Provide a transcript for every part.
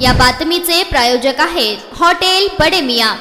या बातमीचे प्रायोजक आहेत हॉटेल बडे मियां।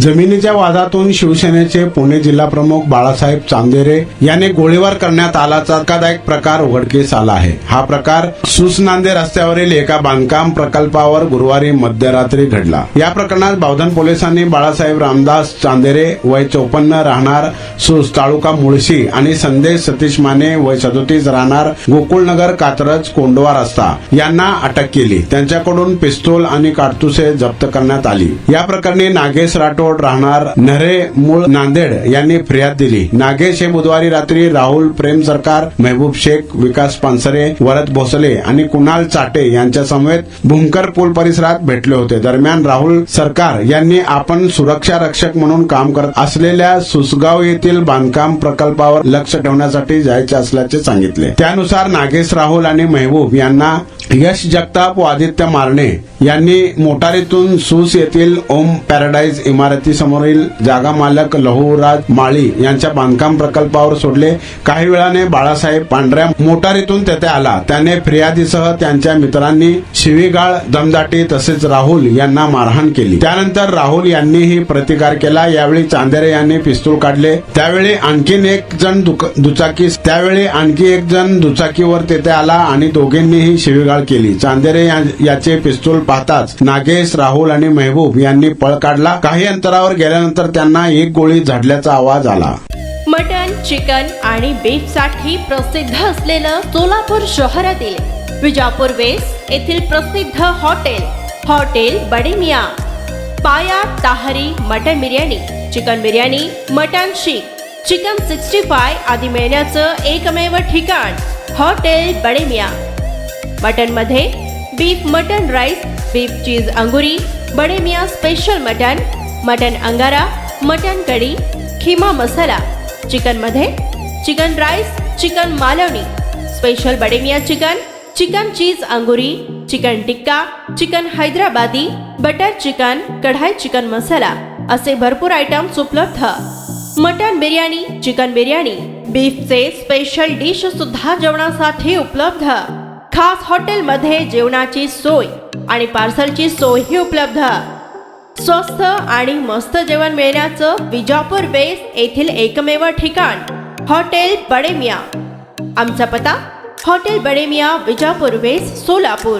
जमिनीच्या वादातून शिवसेनेचे पुणे जिल्हा प्रमुख बाळासाहेब चांदेरे याने गोळीबार करण्यात आल्याचा धक्कादायक प्रकार उघडकीस आला आहे। हा प्रकार सुसनांदे रस्त्यावरील एका बांधकाम प्रकल्पावर गुरुवारी मध्यरात्री घडला। या प्रकरणात बावधन पोलिसांनी बाळासाहेब रामदास चांदेरे वय 54 राहणार सुस तालुका मुळशी आणि संदेश सतीश माने वय 37 राहणार गोकुळनगर कात्रज कोंडवा रस्ता यांना अटक केली। त्यांच्याकडून पिस्तूल आणि काडतुसे जप्त करण्यात आली। या प्रकरणी नागेश राठोड राहणार नरे मूळ नांदेड यांनी फिर्याद दिली। नागेश हे बुधवारी रात्री राहुल प्रेम सरकार, महबूब शेख, विकास पानसरे, वरद भोसले आणि कुणाल चाटे यांच्या समवेत भूमकर पूल परिसरात भेटले होते। दरम्यान राहुल सरकार यांनी आपण सुरक्षा रक्षक म्हणून काम करत असलेल्या सुसगाव येथील बांधकाम प्रकल्पावर लक्ष ठेवण्यासाठी जायचे असल्याचे सांगितले। त्यानुसार नागेश राहुल आणि महबूब यांना यश जगताप व आदित्य मारणे यांनी मोटारीतून सूस येथील ओम पॅराडाईज इमारती समोरील जागा मालक लहूराज माळी यांच्या बांधकाम प्रकल्पावर सोडले। काही वेळाने बाळासाहेब पांढऱ्या मोटारीतून तेथे आला। त्याने फिर्यादीसह त्यांच्या मित्रांनी शिवीगाळ, दमदाटी तसेच राहुल यांना मारहाण केली। त्यानंतर राहुल यांनीही प्रतिकार केला। यावेळी चांदेरे यांनी पिस्तूल काढले। त्यावेळी आणखी एक जण दुचाकीवर तेथे आला आणि दोघांनीही शिवीगाळ केली। चांदेरे याचे पिस्तूल पाहताच नागेश, राहुल आणि महबूब यांनी पळ काढला। काही अंतरावर गेल्यानंतर त्यांना एक गोळी झाडल्याचा आवाज आला। मटन, चिकन आणि बीफ साठी प्रसिद्ध असलेलं सोलापूर शहरातील विजापूर वेस्ट येथील प्रसिद्ध hotel Bade Miyan. Paya tahari mutton biryani, chicken biryani, mutton seekh, chicken 65 आदी मिळण्याचं एकमेव ठिकाण हॉटेल बडे मियां। मटन मध्ये beef mutton rice, beef cheese angoori, Bade Miyan special mutton angara, mutton kadhi, keema masala. Chicken मध्ये chicken rice, chicken Malvani, special Bade Miyan chicken cheese angoori, chicken tikka, chicken Hyderabadi, butter chicken, kadhai chicken masala असे भरपूर आयटम्स उपलब्ध। मटन बिर्याणी, चिकन बिर्याणी, बीफचे स्पेशल डिश सुद्धा जेवणासाठी उपलब्ध। खास हॉटेलमध्ये जेवणाची सोय आणि पार्सलची सोयही उपलब्ध। स्वस्त आणि मस्त जेवण मिळण्याचं विजापूर वेस्ट येथील एकमेव ठिकाण हॉटेल बडे मियां। आमचा पत्ता हॉटेल बडे मियां, विजापूर वेस्ट, सोलापूर।